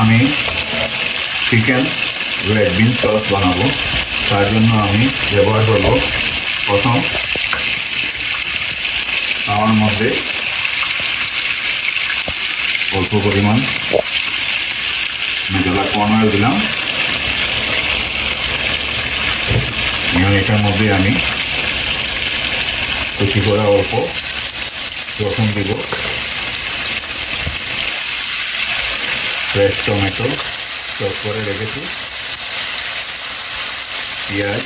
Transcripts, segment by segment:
আমি chicken red বিন sauce বানাবো। তার জন্য আমি ব্যবহার করব প্রথম তাওয়ার মধ্যে অল্প পরিমাণ মেজলা কর্ন অয়েল দিলাম। এবং এটার মধ্যে আমি কুচি করা অল্প রসুন দিব, ফ্রেশ টমেটো চপ করে রেখেছি, পেঁয়াজ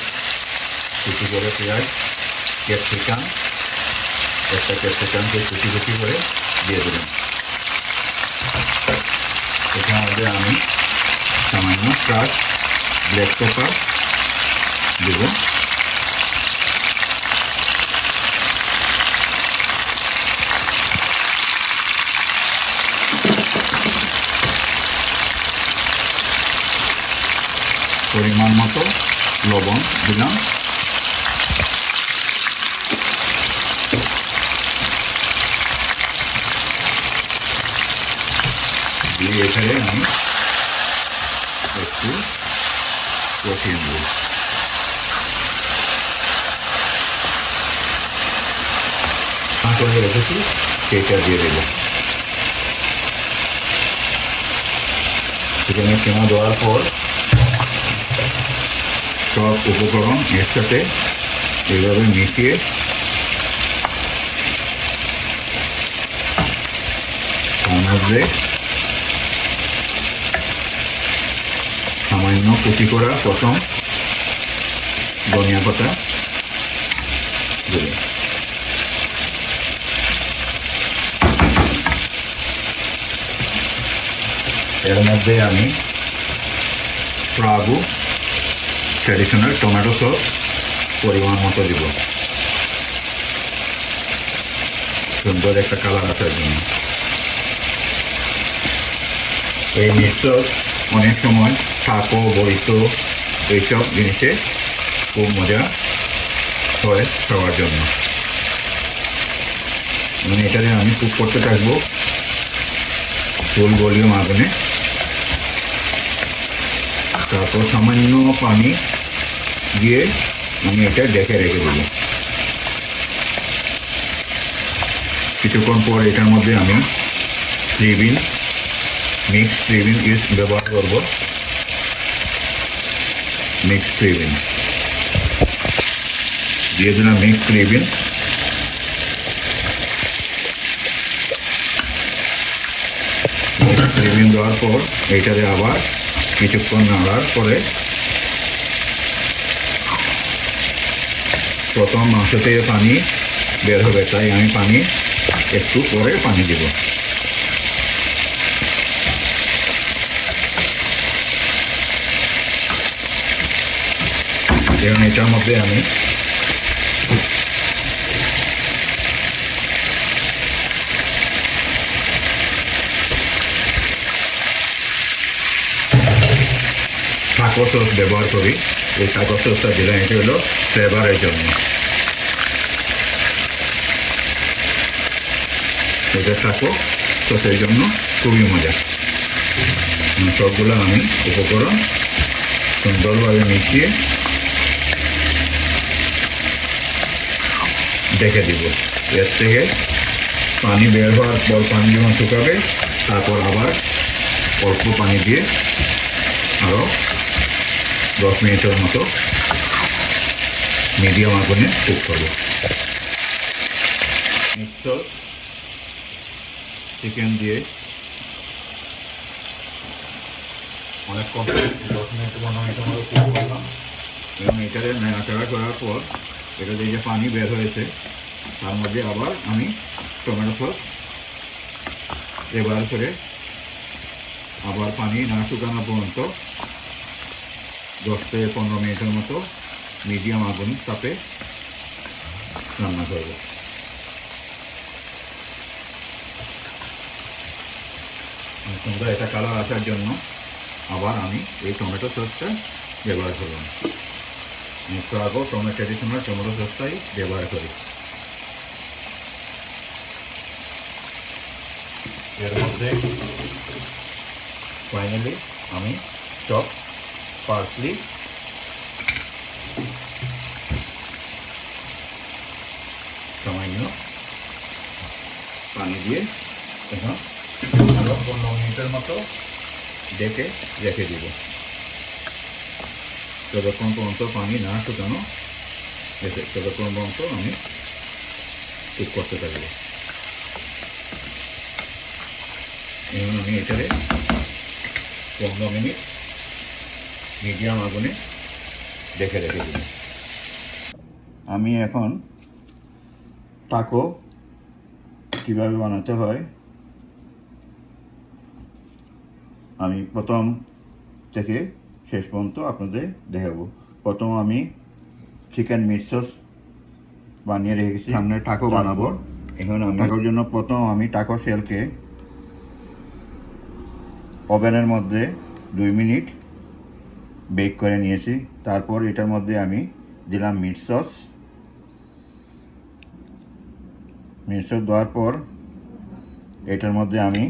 কুচি করে পেঁয়াজ, ক্যাপসিকাম একটা ক্যাপসিকামকে কুচি কুচি করে দিয়ে দেবেন। এটার মধ্যে আমি সামান্য ক্রাশ ব্ল্যাক পেপার দেব। পরিমাণ মতো লবণ দিলাম। দিয়ে এখানে আমি একটু কষিয়ে দেব। করে রেখেছি সেটা দিয়ে দেব। সেখানে কেনা দেওয়ার পর সব উপকরণ এর সাথে এইভাবে মিশিয়ে তার মধ্যে সামান্য কুচি করা প্রথম ধনিয়া পাতা দেব। এর মধ্যে আমি প্রাগু ট্র্যাডিশনাল টমেটো সস পরিমাণ মতো দিব, সুন্দর একটা কালার আসার জন্য। এই মিক্স সস অনেক সময় শাকো বড়িতো এইসব জিনিসে খুব মজা হয় খাওয়ার জন্য। মানে এটাতে আমি কুক করতে থাকবো ফুল ভলিউম আগুনে। তারপর সামান্য পানি দিয়ে আমি এটা ঢেকে রেখে দেবো। কিছুক্ষণ পর এটার মধ্যে আমি মিক্স থ্রি বিন ব্যবহার করব। মিক্স থ্রি বিন দিয়ে দিলাম। মিক্স থ্রি বিন দেওয়ার পর এইটাতে আবার কিছুক্ষণ নাড়ার পরে প্রথম মাংস থেকে পানি বের হবে, তাই আমি পানি একটু পরে পানি দেব। এবং এটার মধ্যে আমি টাকো সস ব্যবহার করি। এই টাকো সসটা দিলাম, এটি হলো ফ্লেভারের জন্য। এটা টাকো সসের জন্য খুবই মজা। সবগুলো আমি উপকরণ সুন্দরভাবে মিশিয়ে ঢেকে দিব। এর থেকে পানি বের হওয়ার পর পানি যখন শুকাবে তারপর আবার অল্প পানি দিয়ে আরও 10 মিনিটের মতো মিডিয়াম আগুনে কুক করব। মিক্সড চিকেন দিয়ে অনেক কম 10 মিনিট 15 মিনিটের মতো কুক করলাম। এবং এটাতে নাড়াচাড়া করার পর এটা দিয়ে যে পানি বের হয়েছে তার মধ্যে আবার আমি টমেটো সস ব্যবহার করে আবার পানি না শুকানো পর্যন্ত 10 থেকে 15 মিনিটের মতো মিডিয়াম আগুন তাপে রান্না করব। সুন্দর এটা কালার আসার জন্য আবার আমি এই টমেটো সসটা ব্যবহার করলাম। ট্রাগো ট্র্যাডিশনাল টমেটো সসটাই ব্যবহার করি। এর মধ্যে ফাইনালি আমি চপ পার্সলি সামান্য পানি দিয়ে এখন আরো 15 মিনিটের মতো ডেকে রেখে দিব। যতক্ষণ পর্যন্ত পানি না শুকানো ততক্ষণ পর্যন্ত আমি কুক করতে থাকব। এখন আমি এটারে 15 মিনিট মিডিয়াম আগুনে ডেকে রেখে দিব। আমি এখন টাকো কীভাবে বানাতে হয় আমি প্রথম থেকে শেষ পর্যন্ত আপনাদের দেখাবো। প্রথম আমি চিকেন মিট সস বানিয়ে রেখেছি, সামনে টাকো বানাবো। এখন আমি টাকোর জন্য প্রথম আমি টাকো শেলকে ওভেনের মধ্যে 2 মিনিট বেক করে নিয়েছি। তারপর এটার মধ্যে আমি দিলাম মিট সস। মিট সস দেওয়ার পর এটার মধ্যে আমি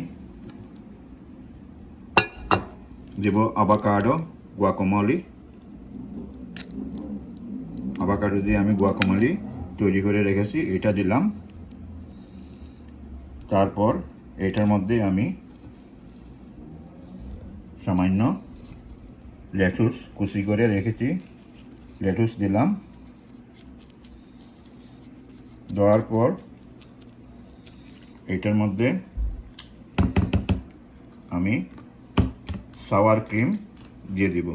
দেব আভাকাডো গুয়াকামোলি। আভাকাডো দিয়ে আমি গুয়াকামোলি তৈরি করে রেখেছি, এটা দিলাম। তারপর এটার মধ্যে আমি সামান্য লেটুস কুচি করে রেখেছি, লেটুস দিলাম। দেওয়ার পর এটার মধ্যে আমি সাওয়ার ক্রিম দিয়ে দিব।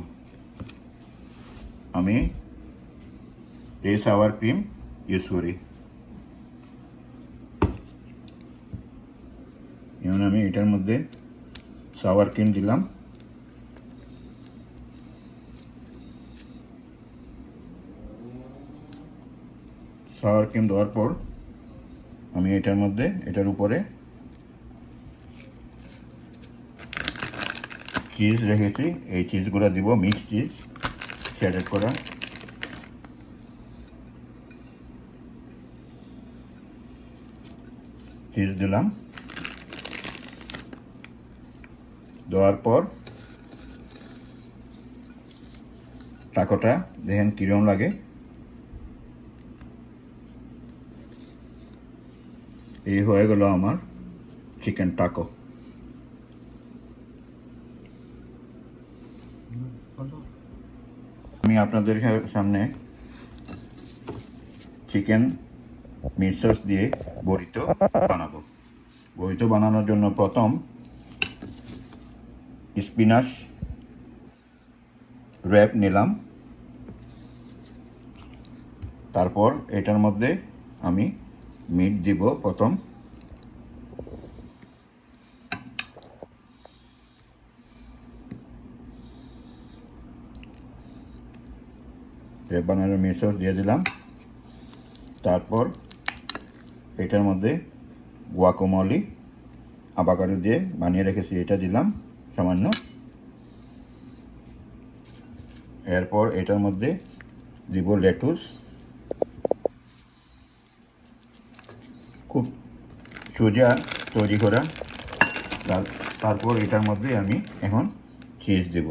আমি এই সাওয়ার ক্রিম ইউজ করি। এখন আমি এটার মধ্যে সাওয়ার ক্রিম দিলাম। সাওয়ার ক্রিম দেওয়ার পর আমি এটার উপরে চিজ রেখেছি, এই চিজগুলো দিব, মিক্স চিজ শ্যাডেড করা। চিজ দিলাম। দেওয়ার পর টাকোটা দেখেন কিরকম লাগে। এই হয়ে গেল আমার চিকেন টাকো। আমি আপনাদের সামনে চিকেন মিট সস দিয়ে বড়িতো বানাবো। বড়িতো বানানোর জন্য প্রথম স্পিনাচ র্যাপ নিলাম। তারপর এটার মধ্যে আমি মিট দিব। প্রথম র্যাপ বানানোর মিট সস দিয়ে দিলাম। তারপর এটার মধ্যে গুয়াকামোলি আভাকাডো দিয়ে বানিয়ে রেখেছি, এটা দিলাম সামান্য। এরপর এটার মধ্যে দিব লেটুস, খুব সোজা তৈরি করা। তারপর এটার মধ্যে আমি এখন চিজ দেব।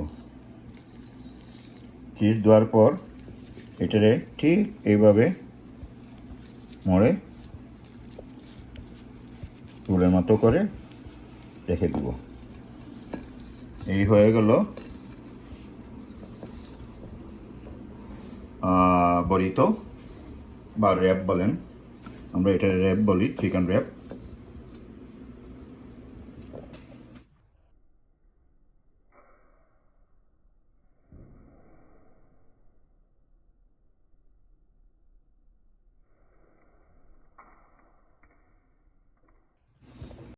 চিজ দেওয়ার পর এটারে ঠিক এইভাবে মরে চুলের মতো করে রেখে দিব। এই হয়ে গেল বড়িতো বা র্যাপ বলেন, আমরা এটা র্যাপ বলি, চিকেন র্যাপ।